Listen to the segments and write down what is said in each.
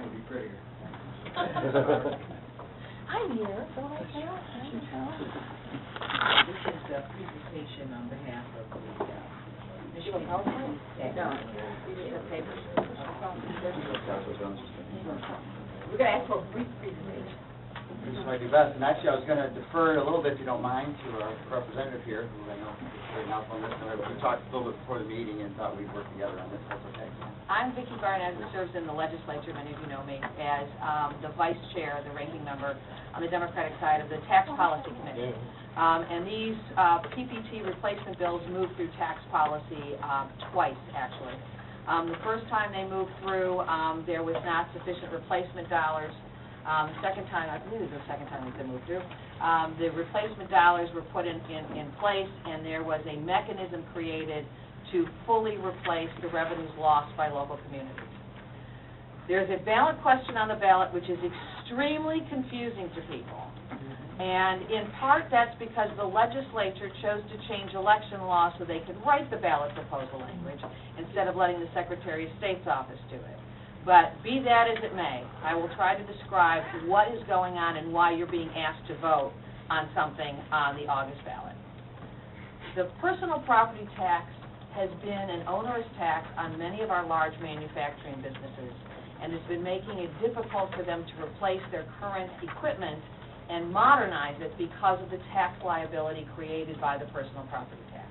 Mine would be prettier. I'm here, so I can't. This is a presentation on behalf of the Michigan. No, We just have papers. we're going to ask for a brief presentation. This might be best, and actually I was going to defer it a little bit, if you don't mind, to our representative here, who I know is very helpful on this. We talked a little bit before the meeting and thought we'd work together on this. That's okay. I'm Vicki Barnett, who serves in the legislature, many of you know me, as the vice chair, the ranking member on the Democratic side of the Tax Policy Committee. And these PPT replacement bills moved through tax policy twice, actually. The first time they moved through, there was not sufficient replacement dollars. The second time, I believe it was the second time it's been moved through, the replacement dollars were put in place, and there was a mechanism created to fully replace the revenues lost by local communities. There's a ballot question on the ballot which is extremely confusing to people. And in part that's because the legislature chose to change election law so they could write the ballot proposal language instead of letting the Secretary of State's office do it. But be that as it may, I will try to describe what is going on and why you're being asked to vote on something on the August ballot. The personal property tax has been an onerous tax on many of our large manufacturing businesses and has been making it difficult for them to replace their current equipment and modernize it because of the tax liability created by the personal property tax.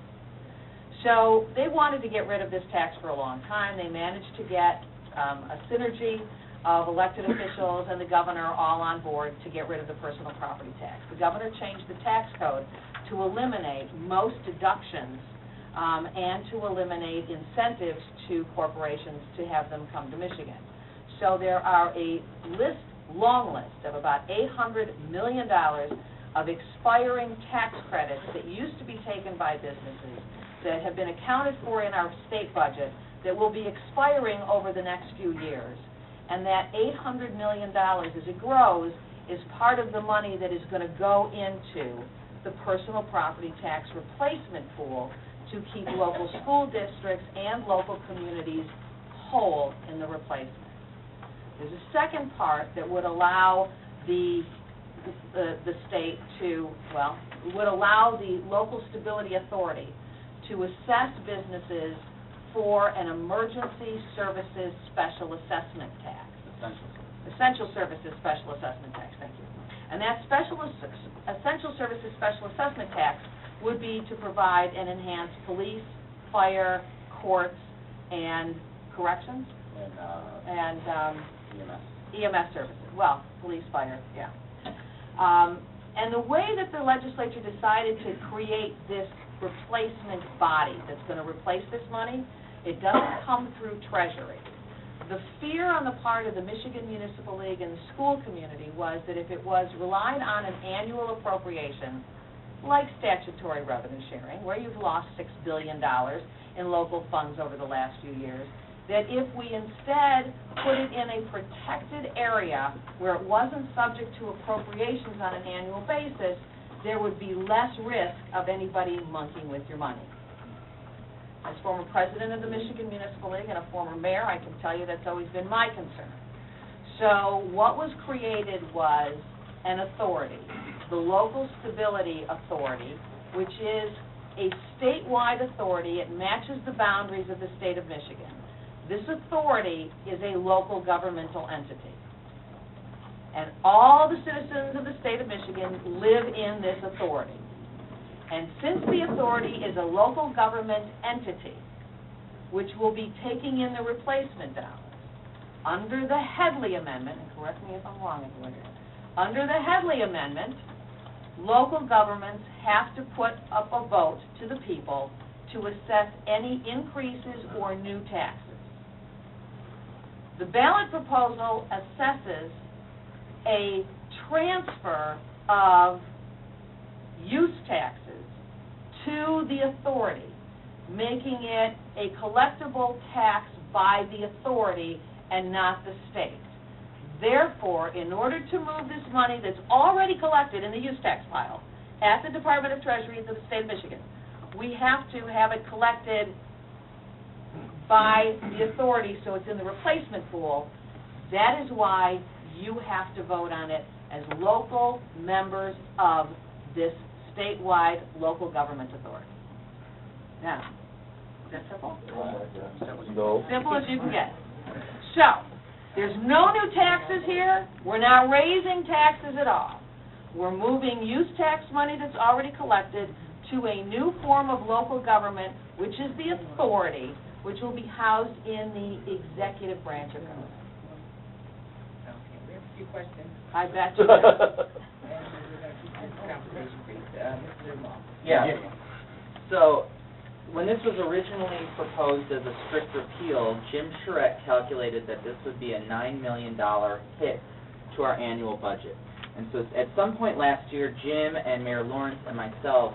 So they wanted to get rid of this tax for a long time. They managed to get a synergy of elected officials and the governor all on board to get rid of the personal property tax. The governor changed the tax code to eliminate most deductions and to eliminate incentives to corporations to have them come to Michigan. So there are a long list of about $800 million of expiring tax credits that used to be taken by businesses that have been accounted for in our state budget that will be expiring over the next few years. And that $800 million, as it grows, is part of the money that is going to go into the personal property tax replacement pool to keep local school districts and local communities whole in the replacement. There's a second part that would allow the state to, well, would allow the Local Stability Authority to assess businesses for an emergency services special assessment tax. Essential services special assessment tax, thank you. And that essential services special assessment tax would be to provide and enhance police, fire, courts, and corrections? And EMS services. Well, police, fire, yeah. And the way that the legislature decided to create this replacement body that's going to replace this money, it doesn't come through Treasury. The fear on the part of the Michigan Municipal League and the school community was that if it was relied on an annual appropriation, like statutory revenue sharing, where you've lost $6 billion in local funds over the last few years, that if we instead put it in a protected area where it wasn't subject to appropriations on an annual basis, there would be less risk of anybody monkeying with your money. As former president of the Michigan Municipal League and a former mayor, I can tell you that's always been my concern. So what was created was an authority, the Local Stability Authority, which is a statewide authority. It matches the boundaries of the state of Michigan. This authority is a local governmental entity. And all the citizens of the state of Michigan live in this authority. And since the authority is a local government entity, which will be taking in the replacement dollars, under the Headley Amendment, and correct me if I'm wrong, under the Headley Amendment, local governments have to put up a vote to the people to assess any increases or new taxes. The ballot proposal assesses a transfer of use taxes to the authority, making it a collectible tax by the authority and not the state. Therefore, in order to move this money that's already collected in the use tax pile at the Department of Treasury of the state of Michigan, we have to have it collected by the authority so it's in the replacement pool. That is why you have to vote on it as local members of this statewide local government authority. Now, is that simple? No. Simple as you can get. So, there's no new taxes here. We're not raising taxes at all. We're moving use tax money that's already collected to a new form of local government, which is the authority, which will be housed in the executive branch of government. Okay, we have a few questions. I bet you will. And we're going to keep this conversation brief. Mr. Long. Yeah. So, when this was originally proposed as a strict repeal, Jim Charette calculated that this would be a $9 million hit to our annual budget. And so at some point last year, Jim and Mayor Lawrence and myself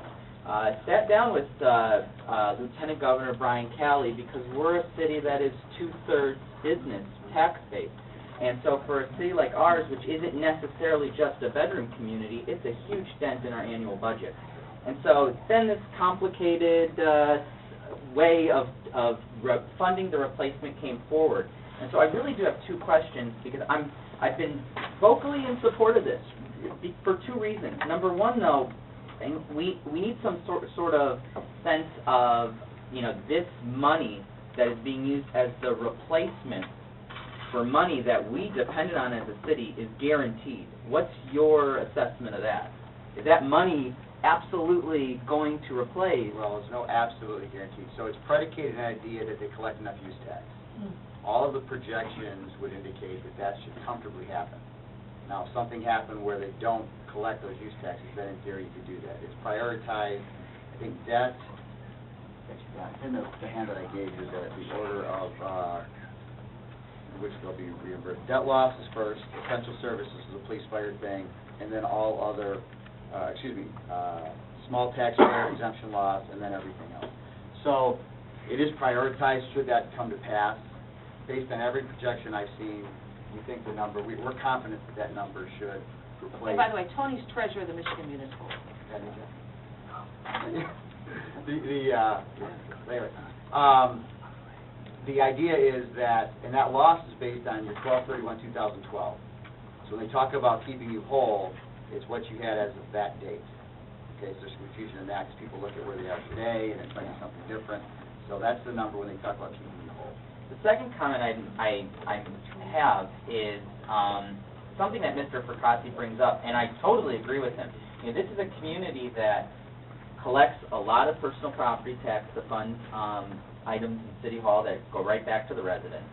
sat down with Lieutenant Governor Brian Calley, because we're a city that is 2/3 business, tax-based. And so for a city like ours, which isn't necessarily just a bedroom community, it's a huge dent in our annual budget. And so then this complicated way of funding the replacement came forward. And so I really do have two questions, because I've been vocally in support of this for two reasons. Number one, though, we need some sort of sense of, you know, this money that is being used as the replacement for money that we depended on as a city is guaranteed. What's your assessment of that? Is that money absolutely going to replace? Well, there's no absolutely guarantee. So it's predicated on the idea that they collect enough use tax. All of the projections would indicate that that should comfortably happen. Now, if something happened where they don't collect those use taxes, then in theory you could do that. It's prioritized. I think debt, in the hand that I gave you, the order of which they'll be reimbursed. Debt loss is first, essential services is the police fire thing, and then all other, small taxpayer exemption laws, and then everything else. So it is prioritized should that come to pass. Based on every projection I've seen, we think the number, we're confident that that number should replace. And by the way, Tony's treasurer of the Michigan Municipal. The idea is that, and that loss is based on your 12/31/2012. So when they talk about keeping you whole, it's what you had as of that date. Okay, so there's confusion in that because people look at where they are today and it's like something different. So that's the number when they talk about keeping you whole. The second comment I have is something that Mr. Fracassi brings up, and I totally agree with him. You know, this is a community that collects a lot of personal property tax to fund items in City Hall that go right back to the residents.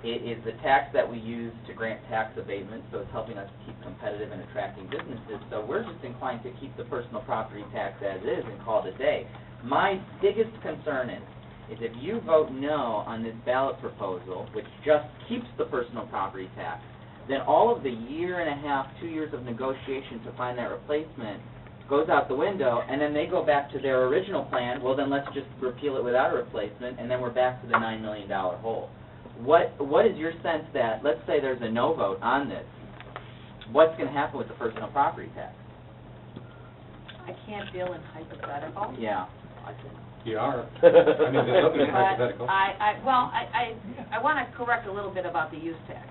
It is the tax that we use to grant tax abatement, so it's helping us keep competitive and attracting businesses. So we're just inclined to keep the personal property tax as is and call it a day. My biggest concern is if you vote no on this ballot proposal, which just keeps the personal property tax, then all of the year and a half, 2 years of negotiation to find that replacement goes out the window, and then they go back to their original plan. Well, then let's just repeal it without a replacement, and then we're back to the $9 million hole. What is your sense that, let's say there's a no vote on this, what's going to happen with the personal property tax? I can't deal in hypothetical. Yeah. You are. I mean, there's nothing hypothetical. I want to correct a little bit about the use tax.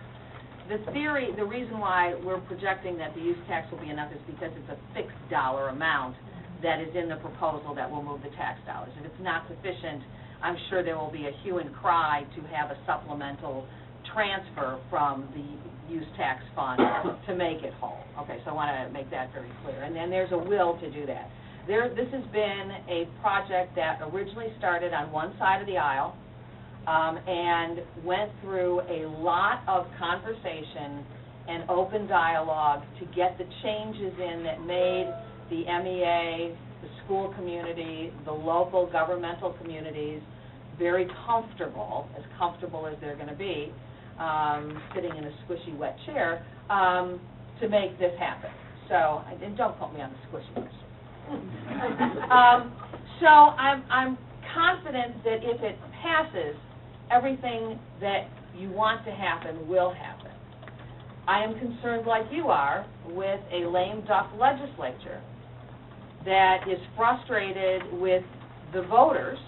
The theory, the reason why we're projecting that the use tax will be enough is because it's a fixed dollar amount that is in the proposal that will move the tax dollars. If it's not sufficient, I'm sure there will be a hue and cry to have a supplemental transfer from the use tax fund to make it whole. Okay, so I want to make that very clear. And then there's a will to do that. This has been a project that originally started on one side of the aisle and went through a lot of conversation and open dialogue to get the changes in that made the MEA, the school community, the local governmental communities very comfortable as they're going to be, sitting in a squishy wet chair, to make this happen. So, and don't put me on the squishy wet chair. So I'm confident that if it passes, everything that you want to happen will happen. I am concerned, like you are, with a lame duck legislature that is frustrated with the voters,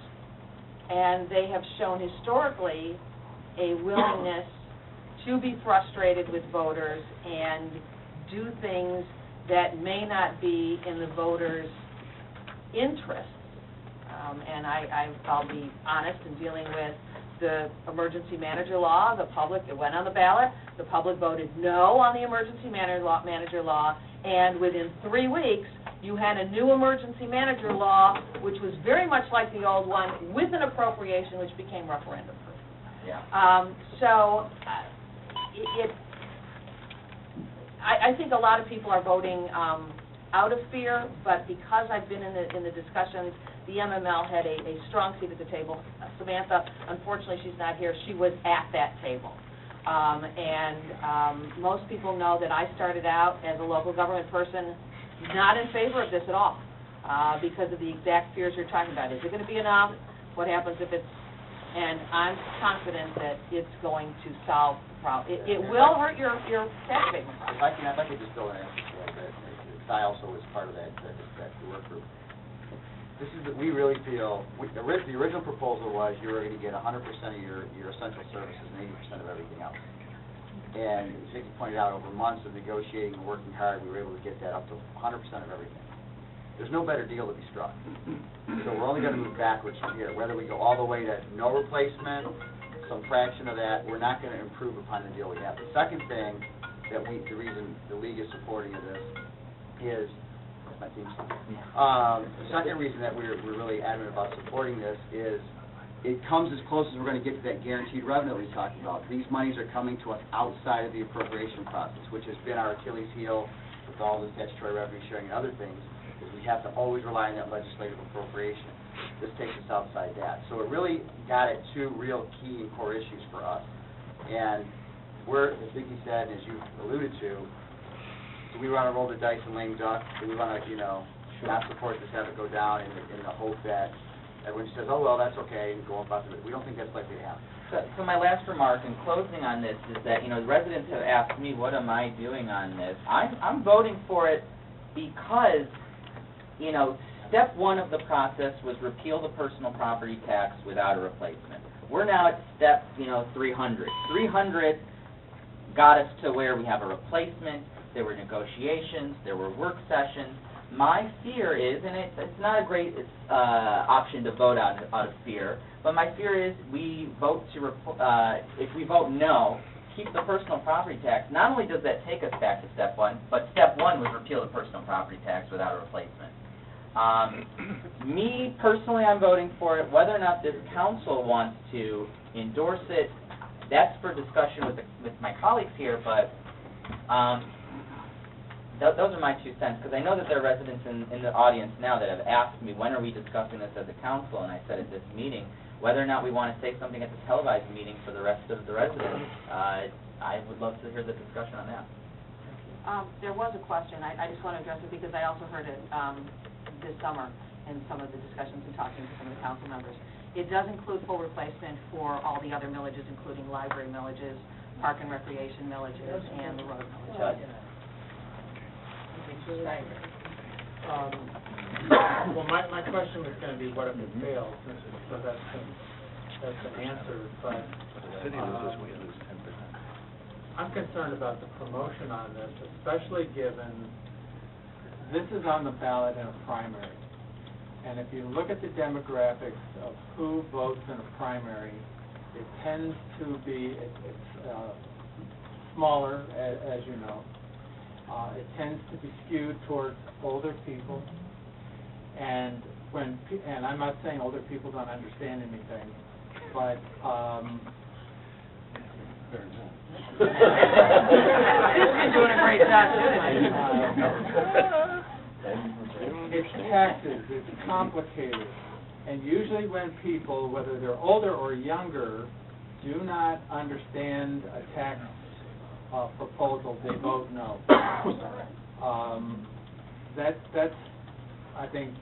and they have shown historically a willingness to be frustrated with voters and do things that may not be in the voters' interest. And I'll be honest in dealing with the emergency manager law. The public, it went on the ballot. The public voted no on the emergency manager law, and within 3 weeks, you had a new emergency manager law, which was very much like the old one, with an appropriation which became referendum-proof. Yeah. I think a lot of people are voting out of fear, but because I've been in the discussions, the MML had a strong seat at the table. Samantha, unfortunately, she's not here. She was at that table. Most people know that I started out as a local government person not in favor of this at all, because of the exact fears you're talking about. Is it going to be enough? What happens if it's... And I'm confident that it's going to solve the problem. It will hurt your tax abatement process. If I could just build an answer to that, because I also was part of that work group. This is that we really feel, the original proposal was you were going to get 100% of your essential services and 80% of everything else. And as Vicki pointed out, over months of negotiating and working hard, we were able to get that up to 100% of everything. There's no better deal to be struck. So we're only going to move backwards from here. Whether we go all the way to no replacement, some fraction of that, we're not going to improve upon the deal we have. The second thing that the reason the League is supporting of this is, that's my theme song. The second reason that we're really adamant about supporting this is it comes as close as we're going to get to that guaranteed revenue we talked about. These monies are coming to us outside of the appropriation process, which has been our Achilles heel with all the statutory revenue sharing and other things. We have to always rely on that legislative appropriation. This takes us outside that. So it really got at two real key and core issues for us. And we're, as Vicki said, and as you alluded to, do we want to roll the dice and lame duck? Do we want to, not support this, have it go down in the hope that everyone says, oh, well, that's okay, and go about it? We don't think that's likely to happen. So my last remark in closing on this is that, the residents have asked me, what am I doing on this? I'm voting for it because step one of the process was repeal the personal property tax without a replacement. We're now at step, 300. 300 got us to where we have a replacement, there were negotiations, there were work sessions. My fear is, and it's not a great option to vote out of fear, but my fear is we vote if we vote no, keep the personal property tax. Not only does that take us back to step one, but step one was repeal the personal property tax without a replacement. Me, personally, I'm voting for it. Whether or not this council wants to endorse it, that's for discussion with my colleagues here, but those are my 2 cents, because I know that there are residents in the audience now that have asked me, when are we discussing this as a council, and I said at this meeting, whether or not we want to say something at the televised meeting for the rest of the residents, I would love to hear the discussion on that. There was a question. I just want to address it because I also heard it this summer in some of the discussions and talking to some of the council members. It does include full replacement for all the other millages, including library millages, park and recreation millages, and the road millages. Well, my question was going to be, what if it fails? So that's an answer, but I'm concerned about the promotion on this, especially given this is on the ballot in a primary. And if you look at the demographics of who votes in a primary, it tends to be, it's smaller, as you know. It tends to be skewed towards older people. And and I'm not saying older people don't understand anything, but You're doing a great job. It's taxes, it's complicated. And usually when people, whether they're older or younger, do not understand a tax proposal, they vote no. That's I think,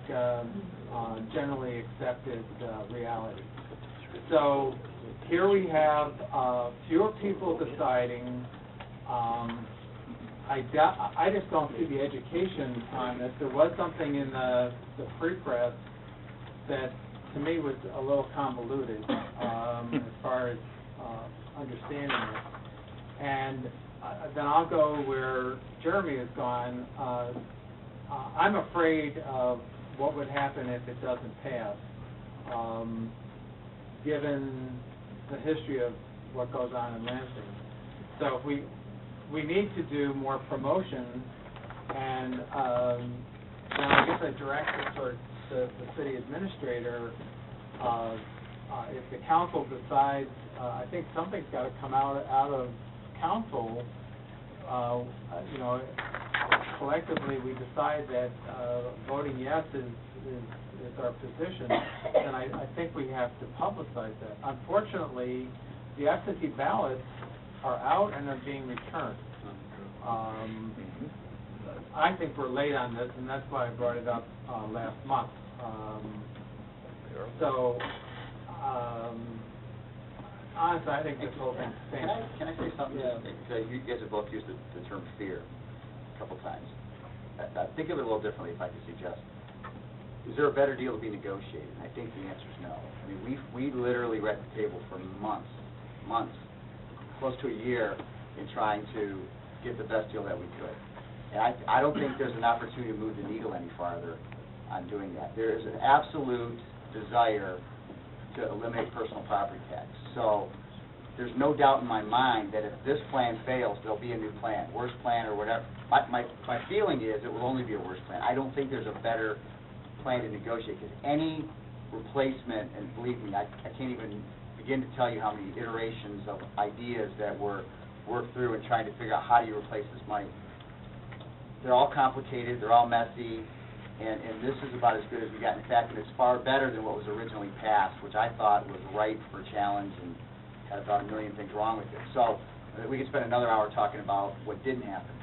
generally accepted reality. So here we have fewer people deciding. I just don't see the education on this. There was something in the free press that to me was a little convoluted as far as understanding it. And then I'll go where Jeremy has gone. I'm afraid of what would happen if it doesn't pass, given the history of what goes on in Lansing. So if we need to do more promotion, and now I guess I direct it towards the city administrator. If the council decides, I think something's got to come out of council. You know, collectively we decide that voting yes is our position, and I think we have to publicize that. Unfortunately, the absentee ballots are out and they're being returned. I think we're late on this, and that's why I brought it up last month. So, honestly, I think this whole thing stinks. Can I say something? Yeah. Because you guys have both used the term fear a couple times. I think of it a little differently, if I could suggest. Is there a better deal to be negotiated? And I think the answer is no. I mean, we literally were at the table for months, close to a year, in trying to get the best deal that we could. And I don't think there's an opportunity to move the needle any farther on doing that. There is an absolute desire to eliminate personal property tax. So there's no doubt in my mind that if this plan fails, there'll be a new plan, worse plan or whatever. My feeling is it will only be a worse plan. I don't think there's a better plan to negotiate, because any replacement, and believe me, I can't even begin to tell you how many iterations of ideas that were worked through and trying to figure out how do you replace this money. They're all complicated, they're all messy, and this is about as good as we got. In fact, it's far better than what was originally passed, which I thought was ripe for challenge and had about a million things wrong with it. So we could spend another hour talking about what didn't happen.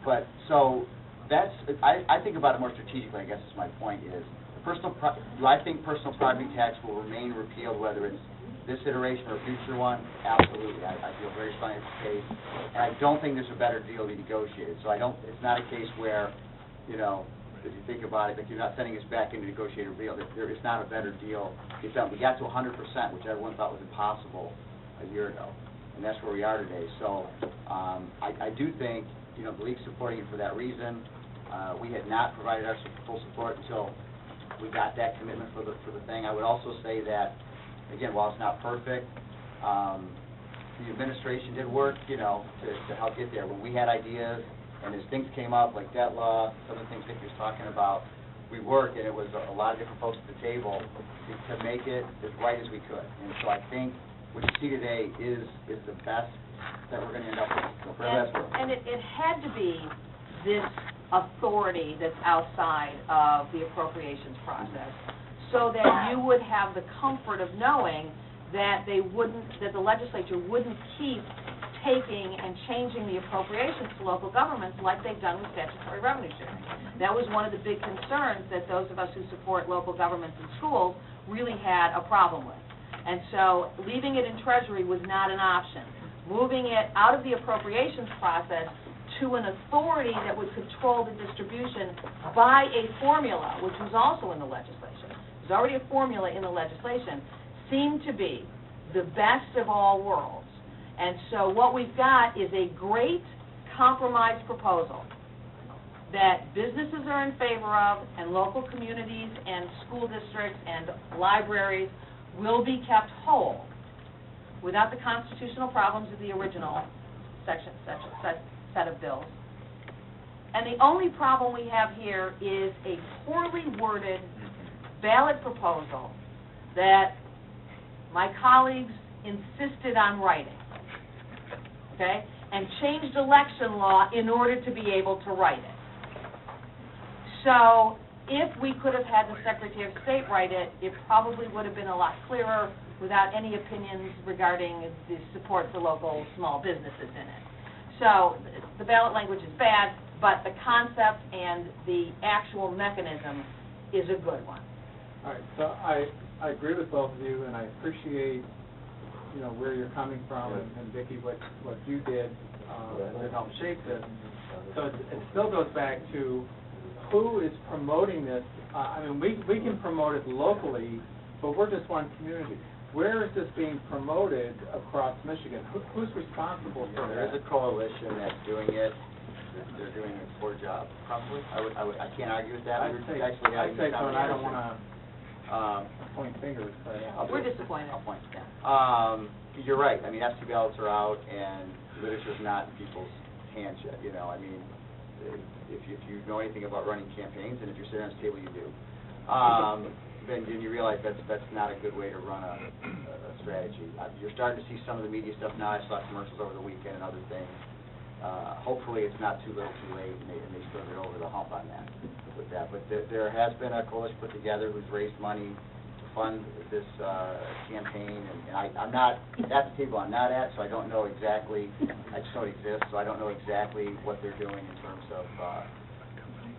But so that's, I think about it more strategically, I guess is my point, is do I think personal property tax will remain repealed, whether it's this iteration or a future one? Absolutely. I feel very strongly it's the case. And I don't think there's a better deal to be negotiated. So it's not a case where, you know, if you think about it, that you're not sending us back into negotiated deal. There is not a better deal to get done. We got to 100%, which everyone thought was impossible a year ago. And that's where we are today. So I do think, you know, the league's supporting it for that reason. We had not provided our full support until we got that commitment for the thing. I would also say that, again, while it's not perfect, the administration did work, you know, to help get there. When we had ideas and as things came up, like debt law, some of the things Vicki was talking about, we worked, and it was a lot of different folks at the table to make it as right as we could. And so I think what you see today is the best that we're going to end up with. And it had to be this authority that's outside of the appropriations process, so that you would have the comfort of knowing that that the legislature wouldn't keep taking and changing the appropriations to local governments like they've done with statutory revenue sharing. That was one of the big concerns that those of us who support local governments and schools really had a problem with. And so leaving it in Treasury was not an option. Moving it out of the appropriations process to an authority that would control the distribution by a formula, which was also in the legislation. There's already a formula in the legislation, seemed to be the best of all worlds. And so what we've got is a great compromise proposal that businesses are in favor of, and local communities and school districts and libraries will be kept whole without the constitutional problems of the original set of bills. And the only problem we have here is a poorly worded ballot proposal that my colleagues insisted on writing, okay, and changed election law in order to be able to write it. So if we could have had the Secretary of State write it, it probably would have been a lot clearer without any opinions regarding the support for local small businesses in it. So the ballot language is bad, but the concept and the actual mechanism is a good one. All right, so I agree with both of you, and I appreciate, you know, where you're coming from, and Vicki, what you did to help shape this. So it still goes back to who is promoting this. I mean, we can promote it locally, but we're just one community. where is this being promoted across Michigan? Who's responsible for There is that? a coalition that's doing it. They're doing a poor job, probably. I can't argue with that. I'd say so, and I don't want to point fingers, but We're disappointed. I'll point. You're right. I mean, absentee ballots are out, and literature's not in people's hands yet, you know. I mean, if you know anything about running campaigns, and if you're sitting on this table, you do, then you realize that's not a good way to run a strategy. You're starting to see some of the media stuff now. I saw commercials over the weekend and other things. Hopefully, it's not too little too late, and they still get over the hump on that, with that. But there has been a coalition put together who's raised money to fund this campaign, and I'm not at the table I'm not at, so I don't know exactly. I just know it exists, so I don't know exactly what they're doing in terms of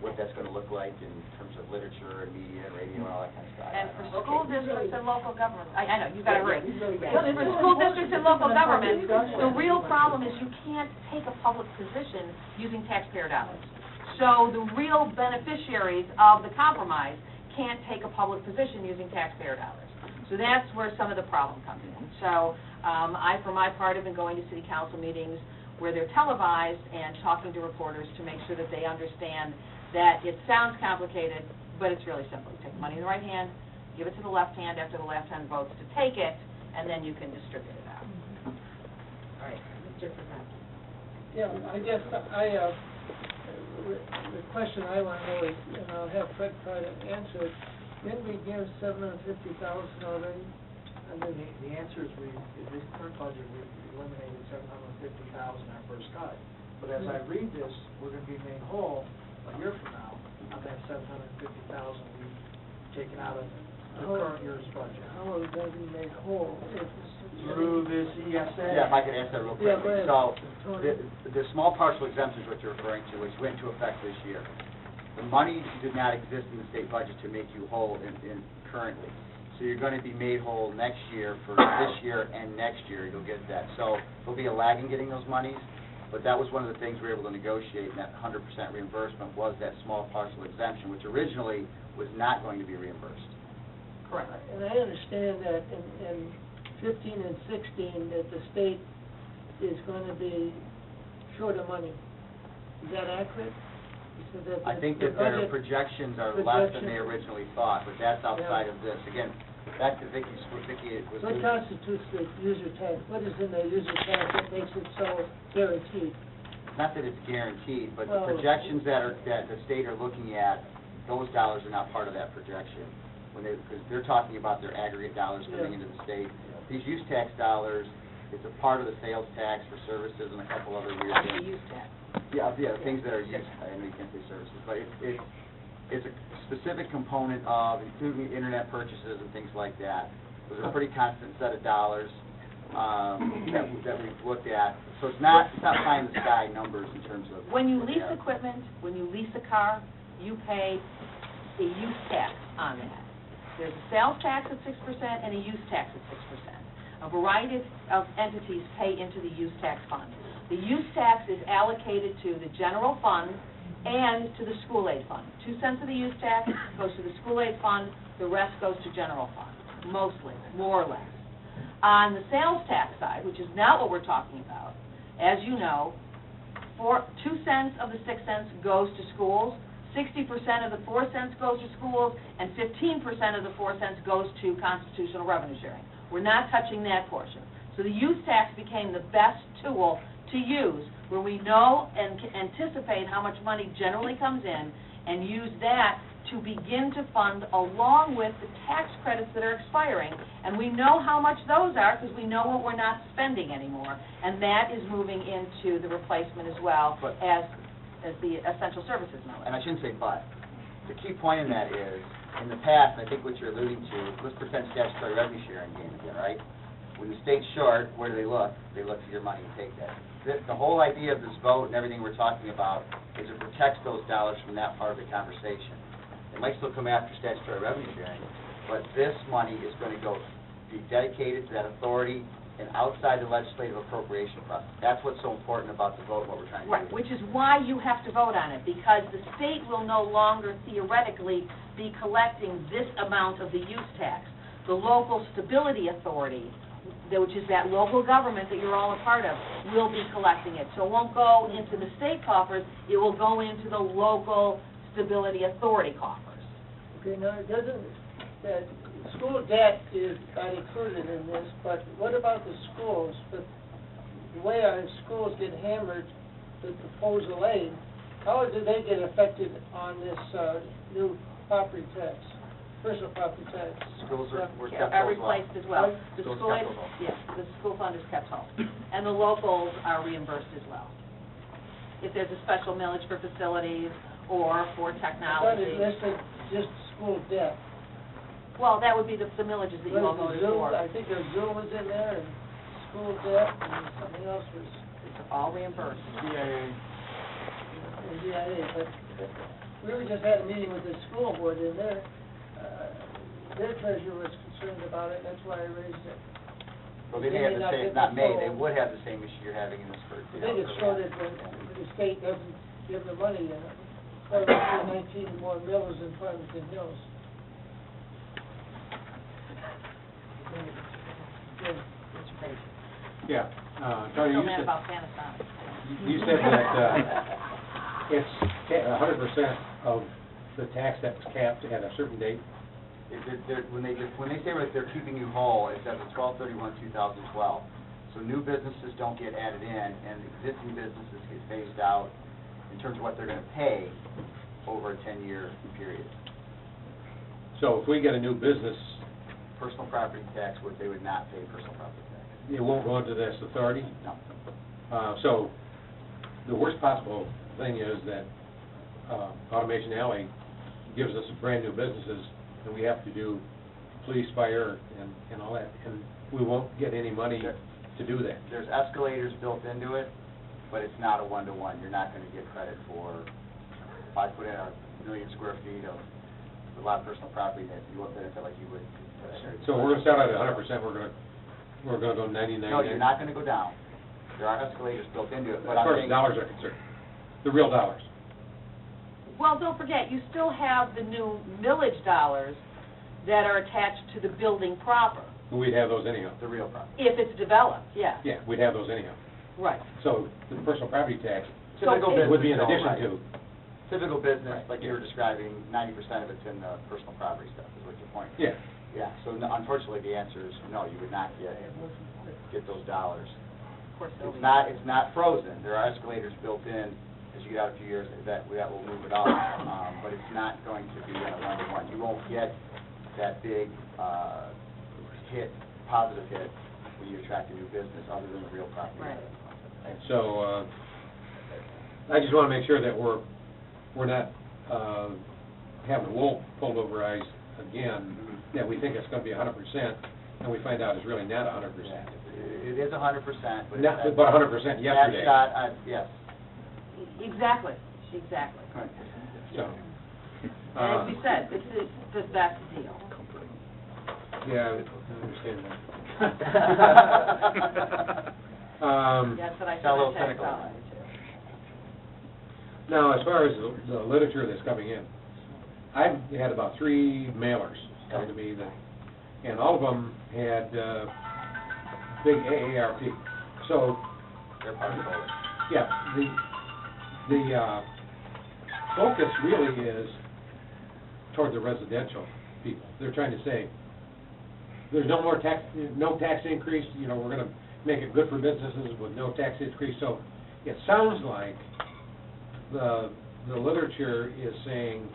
what that's going to look like in terms of literature and media and radio and all that kind of stuff. And for school districts and local governments, I know, you've got to agree. For school districts and local governments, the real problem is you can't take a public position using taxpayer dollars. So the real beneficiaries of the compromise can't take a public position using taxpayer dollars. So that's where some of the problem comes in. So I, for my part, have been going to city council meetings where they're televised and talking to reporters to make sure that they understand that it sounds complicated, but it's really simple. You take the money in the right hand, give it to the left hand after the left hand votes to take it, and then you can distribute it out. All right, Mr. Kazaki. Yeah, I guess the question I want to know is, and I'll have Fred try to answer it, didn't we give $750,000 already? And then the answer is in this current budget, we eliminated $750,000 our first cut. But as I read this, we're going to be made whole a year from now on that $750,000 we've taken out of the current year's budget. How are we going to be made whole? Through this ESA. Yeah, if I could answer that real Yeah, quickly. go So, ahead. the small partial exemption is what you're referring to, which went into effect this year. The money did not exist in the state budget to make you whole in currently. So you're going to be made whole next year for this year and next year, you'll get that. So there'll be a lag in getting those monies, but that was one of the things we were able to negotiate, and that 100% reimbursement was that small partial exemption, which originally was not going to be reimbursed. Correct. And I understand that in 15 and 16, that the state is going to be short of money. Is that accurate? You said that I think the that their budget- projections are less than they originally thought, but that's outside of this. Again, back to Vicky's, what Vicky was... What constitutes the user tax? What is in the user tax that makes it so guaranteed? Not that it's guaranteed, but the Well- projections that the state are looking at, those dollars are not part of that projection. Because they're talking about their aggregate dollars coming into the state. These use tax dollars, it's a part of the sales tax for services and a couple other weird That's the things. use tax. Yeah, things that are used, I know you can't say services, but it's a specific component of including internet purchases and things like that. Those are a pretty constant set of dollars that we've looked at. So it's not pie in the sky numbers in terms of... When you what they lease are. equipment, when you lease a car, you pay a use tax on that. There's a sales tax at 6% and a use tax at 6%. A variety of entities pay into the use tax fund. The use tax is allocated to the general fund and to the school aid fund. 2 cents of the use tax goes to the school aid fund, the rest goes to general fund, mostly, more or less. On the sales tax side, which is not what we're talking about, as you know, 2 cents of the 6 cents goes to schools, 60% of the 4 cents goes to schools, and 15% of the 4 cents goes to constitutional revenue sharing. We're not touching that portion. So the use tax became the best tool to use where we know and can anticipate how much money generally comes in and use that to begin to fund along with the tax credits that are expiring. And we know how much those are because we know what we're not spending anymore. And that is moving into the replacement as well as the essential services money. And I shouldn't say but. The key point in that is, in the past, and I think what you're alluding to, let's pretend statutory revenue sharing game again, right? When the state's short, where do they look? They look for your money and take that. The whole idea of this vote and everything we're talking about is it protects those dollars from that part of the conversation. It might still come after statutory revenue sharing, but this money is going to be dedicated to that authority and outside the legislative appropriation process. That's what's so important about the vote and what we're trying to do. Right, which is why you have to vote on it, because the state will no longer theoretically be collecting this amount of the use tax. The Local Stability Authority, which is that local government that you're all a part of, will be collecting it. So it won't go into the state coffers, it will go into the Local Stability Authority coffers. Okay, now, it doesn't, that school debt is not included in this, but what about the schools? But the way our schools get hammered with proposal aid, how do they get affected on this new property tax, personal property tax? Schools were Yeah, kept are whole as well. replaced as well. The Schools school kept aid, whole. yes, the school fund is kept whole. And the locals are reimbursed as well. If there's a special millage for facilities or for I thought it technology. listed just school debt. Well, that would be the millages that you all voted for. I think there's Zoom was in there, and school debt, and something else was, It's all reimbursed. CIA. DIA, but we were just had a meeting with the school board, and their treasurer was concerned about it, that's why I raised it. Well, they They may have may the not same, get not the may, full- they would have the same issue you're having in this first. I think it showed that the state doesn't give the money, or 19 more mills in Farmington Hills. It's crazy. Yeah, Tony, So you mad said, about Panasonic. you said that, it's 100% of the tax that was capped at a certain date. When they say that they're keeping you whole, it's as of 12/31/2012. So new businesses don't get added in, and existing businesses get phased out in terms of what they're going to pay over a 10-year period. So if we get a new business, Personal property tax, they would not pay personal property tax. it won't go into this authority? No. So the worst possible thing is that Automation Alley gives us brand new businesses, and we have to do police, fire, and all that, and we won't get any money to do that. There's escalators built into it, but it's not a one-to-one. You're not going to get credit for, if I put in 1 million square feet of a lot of personal property, that you won't benefit like you would. So we're gonna start out at 100%, we're gonna go 99. No, you're not going to go down. There are escalators built into it, but As I'm far as saying. dollars are concerned, the real dollars. Well, don't forget, you still have the new millage dollars that are attached to the building proper, We'd have those anyhow. The real property. if it's developed, yes. Yeah, we'd have those anyhow. Right. So the personal property tax Typical it business, would be in though, addition right. to. Typical business, like you were describing, 90% of it's in the personal property stuff, is what your point is. Yeah. Yeah, so unfortunately, the answer is no, you would not get those dollars. Of course, they'll be. It's not frozen. There are escalators built in as you get out a few years that will move it off, but it's not going to be a one-to-one. You won't get that big positive hit when you attract a new business other than the real property. Right. So I just want to make sure that we're not having the wool pulled over our eyes again, that we think it's going to be 100%, and we find out it's really not 100%. It is 100%, but Not, it's but 100% yesterday. yes. Exactly, exactly. So, And as we said, that's the deal. yeah, I understand that. That's what I said Got a little on tax cynical. dollars. Now, as far as the literature that's coming in, I've had about 3 mailers come to me and all of them had big AARP. So, They're part of the whole. yeah, the focus really is toward the residential people. They're trying to say, there's no tax increase, we're gonna make it good for businesses with no tax increase. So it sounds like the literature is saying,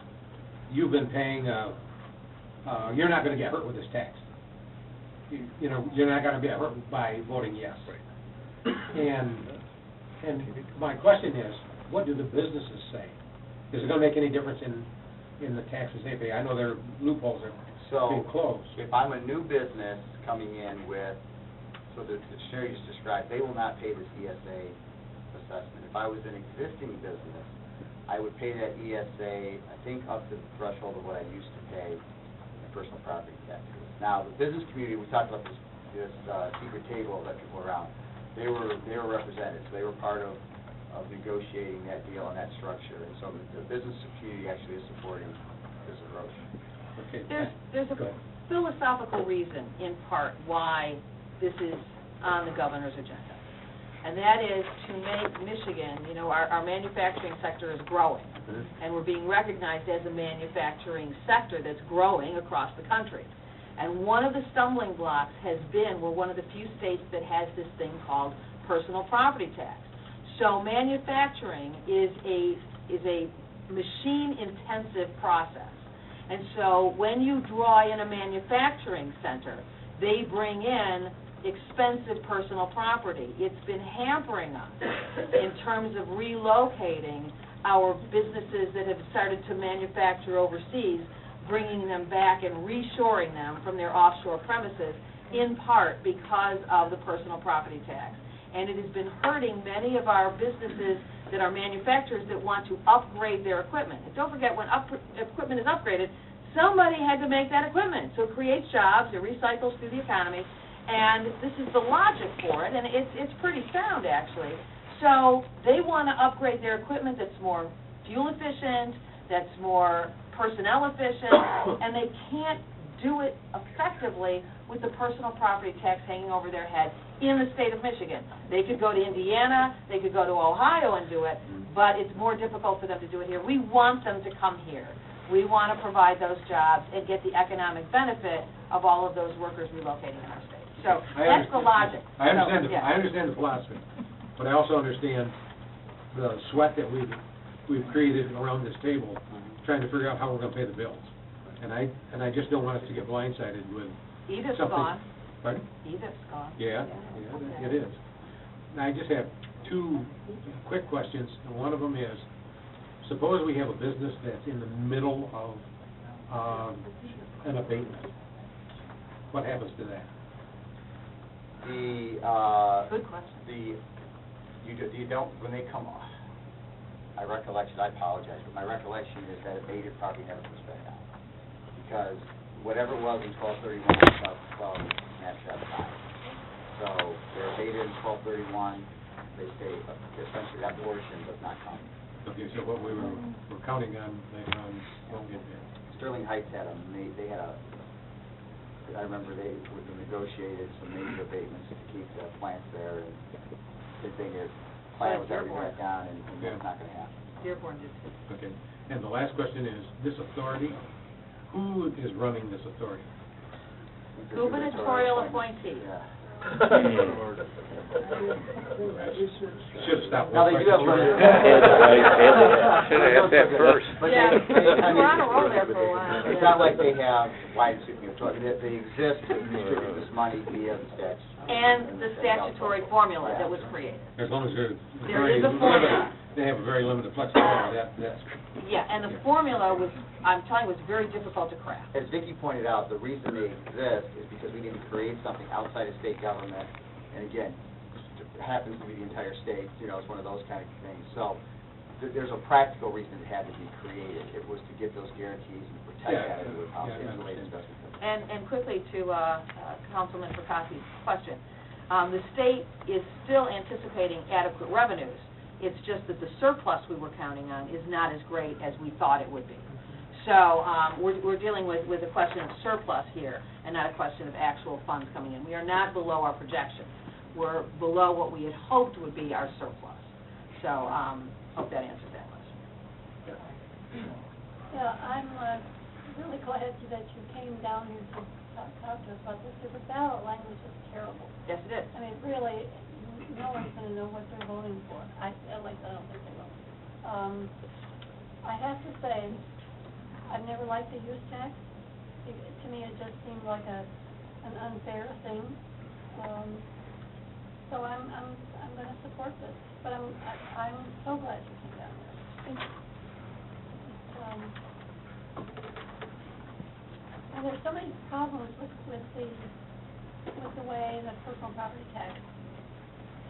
you've been paying, you're not gonna get hurt with this tax. You're not gonna get hurt by voting yes. And my question is, what do the businesses say? Is it gonna make any difference in the taxes they pay? I know their loopholes are being closed. If I'm a new business coming in with, so the Sherry just described, they will not pay this ESA assessment. If I was an existing business, I would pay that ESA, I think up to the threshold of what I used to pay in personal property taxes. Now, the business community, we talked about this secret table that people were around. They were represented, so they were part of negotiating that deal and that structure. And so the business community actually is supporting this approach. Okay. There's Go ahead. philosophical reason, in part, why this is on the governor's agenda. And that is to make Michigan, you know, our manufacturing sector is growing. And we're being recognized as a manufacturing sector that's growing across the country. And one of the stumbling blocks has been, we're one of the few states that has this thing called personal property tax. So manufacturing is a machine-intensive process. And so when you draw in a manufacturing center, they bring in expensive personal property. It's been hampering us in terms of relocating our businesses that have started to manufacture overseas, bringing them back and reshoring them from their offshore premises, in part because of the personal property tax. And it has been hurting many of our businesses that are manufacturers that want to upgrade their equipment. And don't forget, when equipment is upgraded, somebody had to make that equipment. So it creates jobs, it recycles through the economy, and this is the logic for it, and it's pretty sound, actually. So they want to upgrade their equipment that's more fuel efficient, that's more personnel efficient, and they can't do it effectively with the personal property tax hanging over their head in the state of Michigan. They could go to Indiana, they could go to Ohio and do it, but it's more difficult for them to do it here. We want them to come here. We want to provide those jobs and get the economic benefit of all of those workers relocating in our state. So that's the logic. I understand, So, yeah. I understand the philosophy, but I also understand the sweat that we've created around this table, trying to figure out how we're going to pay the bills. And I just don't want us to get blindsided with Edith's something. gone. Pardon? Edith's gone. Yeah, it is. And I just have two quick questions, and one of them is, suppose we have a business that's in the middle of an abatement. What happens to that? Good question. You don't, when they come off, I apologize, but my recollection is that abated property never comes back out. Because whatever it was in 1231, 2012, snaps that aside. So they're abated in 1231, they say essentially that portion does not come. Okay, so what we're counting on later on won't get there. Sterling Heights I remember they negotiated some major abatements to keep the plants there, and the thing is, plant was already back down, and it's not going to happen. Dearborn did too. Okay, and the last question is, this authority, who is running this authority? Gubernatorial appointee. Yeah. Should have stopped. Now, they do have limited. Should have asked that first. But Yeah, I mean, we're on a roll there for a while. It's not like they have wide sweeping authority. They exist to distribute this money via the statute. And the statutory formula that was created. As long as they're There is a formula. they have a very limited flexibility, that's. Yeah, and the formula was, I'm telling you, was very difficult to craft. As Vicki pointed out, the reason they exist is because we need to create something outside of state government, and again, it happens to be the entire state, you know, it's one of those kind of things. So there's a practical reason it had to be created. It was to give those guarantees and protect that and insulate investment. And quickly to Councilman Percassi's question, the state is still anticipating adequate revenues. It's just that the surplus we were counting on is not as great as we thought it would be. So we're dealing with a question of surplus here and not a question of actual funds coming in. We are not below our projections. We're below what we had hoped would be our surplus. So hope that answers that question. Yeah, I'm really glad that you came down here to talk to us about this. The ballot language is terrible. Yes, it is. I mean, really, no one's going to know what they're voting for. At least I don't think they will. I have to say, I've never liked the use tax. To me, it just seemed like an unfair thing. So I'm going to support this. But I'm so glad you came down here. And there's so many problems with the way the personal property tax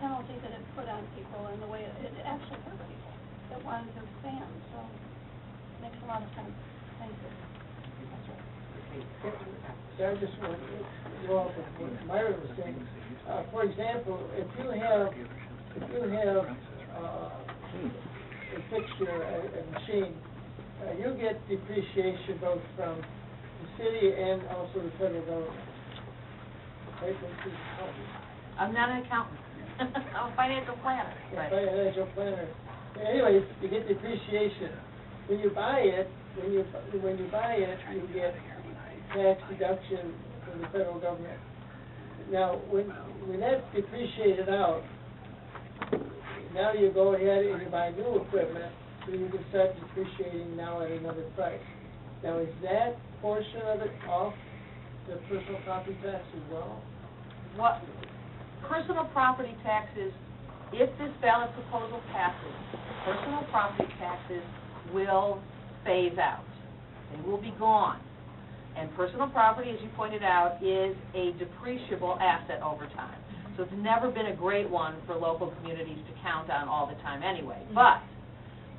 penalty that it's put on people and the way it actually hurts people that wanted to expand. So it makes a lot of sense. Thank you. I just want to go off of what Myra was saying. For example, if you have a fixture, a machine, you get depreciation both from the city and also the federal government. Right, that's his accountant. I'm not an accountant. I'm a financial planner, Yeah, but. financial planner. Anyways, you get depreciation. When you buy it, you get tax deduction from the federal government. Now, when that's depreciated out, now you go ahead and you buy new equipment, so you can start depreciating now at another price. Now, is that portion of it off the personal property tax as well? What, personal property taxes, if this ballot proposal passes, personal property taxes will phase out. They will be gone. And personal property, as you pointed out, is a depreciable asset over time. So it's never been a great one for local communities to count on all the time anyway. But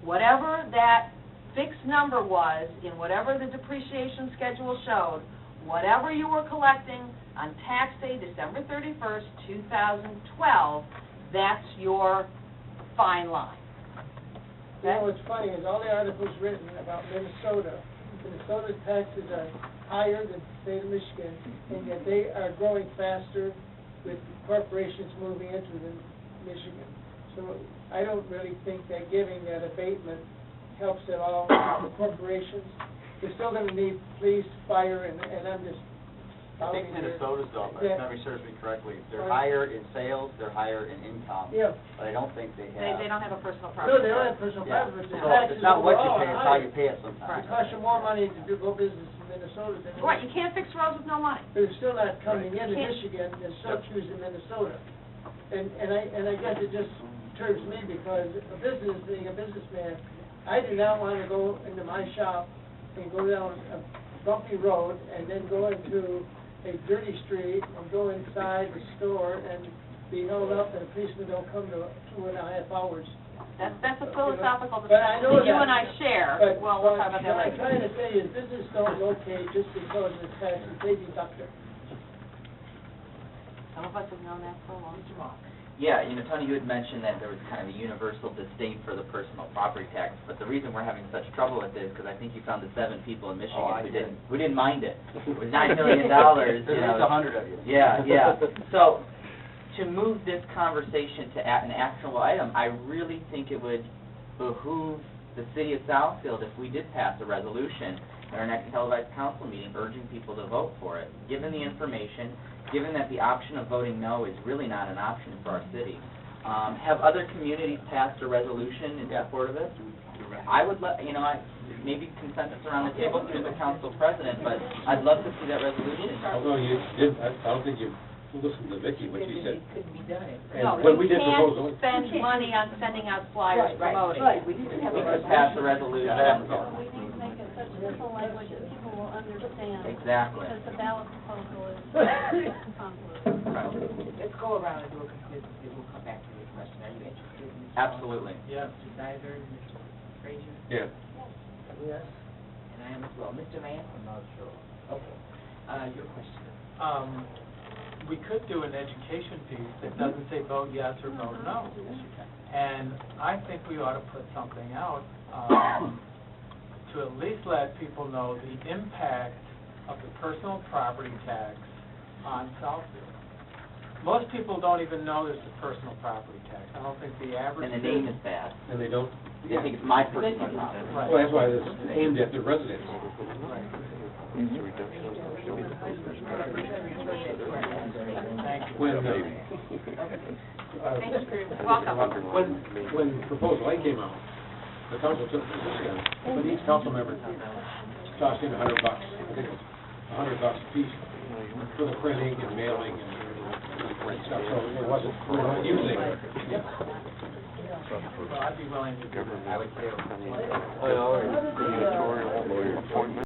whatever that fixed number was, in whatever the depreciation schedule showed, whatever you were collecting on tax day, December 31st, 2012, that's your fine line. You know, what's funny is all the articles written about Minnesota's taxes are higher than the state of Michigan, and yet they are growing faster with corporations moving into Michigan. So I don't really think that giving that abatement helps at all the corporations. They're still gonna need police, fire, and I'm just I think Minnesota's though, if memory serves me correctly, they're higher in sales, they're higher in income. Yeah. But I don't think they have. They don't have a personal property. No, they don't have personal Yeah. property, but the So taxes it's not what you overall pay, are it's how higher. you pay it sometimes. It costs you more money to do business in Minnesota than. Right, you can't fix roads with no money. But it's still not coming into Can't- Michigan, they're still choosing Minnesota. And I guess it just disturbs me because being a businessman, I do not want to go into my shop and go down a bumpy road and then go into a dirty street and go inside the store and be held up and the policemen don't come to 2.5 hours. That's a philosophical But I discussion know that you that. and I share. But Well, we'll talk about that what I'm later. trying to say is business don't locate just because it's taxes, they deduct it. Some of us have known that for a long time. Yeah, you know, Tony, you had mentioned that there was kind of a universal disdain for the personal property tax, but the reason we're having such trouble with it is because I think you found the 7 people in Michigan I who didn't mind it. It was $9 million, you know. There's at least 100 of you. Yeah, yeah. So, to move this conversation to an actionable item, I really think it would behoove the city of Southfield if we did pass a resolution at our next televised council meeting urging people to vote for it, given the information, given that the option of voting no is really not an option for our city. Have other communities passed a resolution in support of it? I would maybe consensus around the table through the council president, but I'd love to see that resolution. Although you did, I don't think you listened to Vicki, what she said. It couldn't be done. And No, when you we did proposal, can't spend money on sending out flyers promoting. Right, we need to have We a could pass a resolution. resolution. We need to make it such simple language that people will understand. Exactly. Because the ballot proposal is convoluted. Right. Let's go around and do a consensus, and we'll come back to your question. Are you interested in this? Absolutely. Yeah. Mr. Diver, Mr. Frazier? yeah. Yes. And I am as well. Mr. Mann? I'm not sure. Okay. Your question. We could do an education piece that doesn't say vote yes or vote no. And I think we ought to put something out to at least let people know the impact of the personal property tax on Southfield. Most people don't even know there's a personal property tax. I don't think the average. And the name is bad. And they don't, They think it's my personal property. Right. well, that's why it's aimed at the residents. Thank you. When, Welcome. when Proposal A came out, the council took the position, but each council member tossed in $100. I think it was $100 a piece for the printing and mailing and stuff, so it wasn't, we weren't using it. Well, I'd be willing to do that. I would say. Well, gubernatorial lawyer appointment.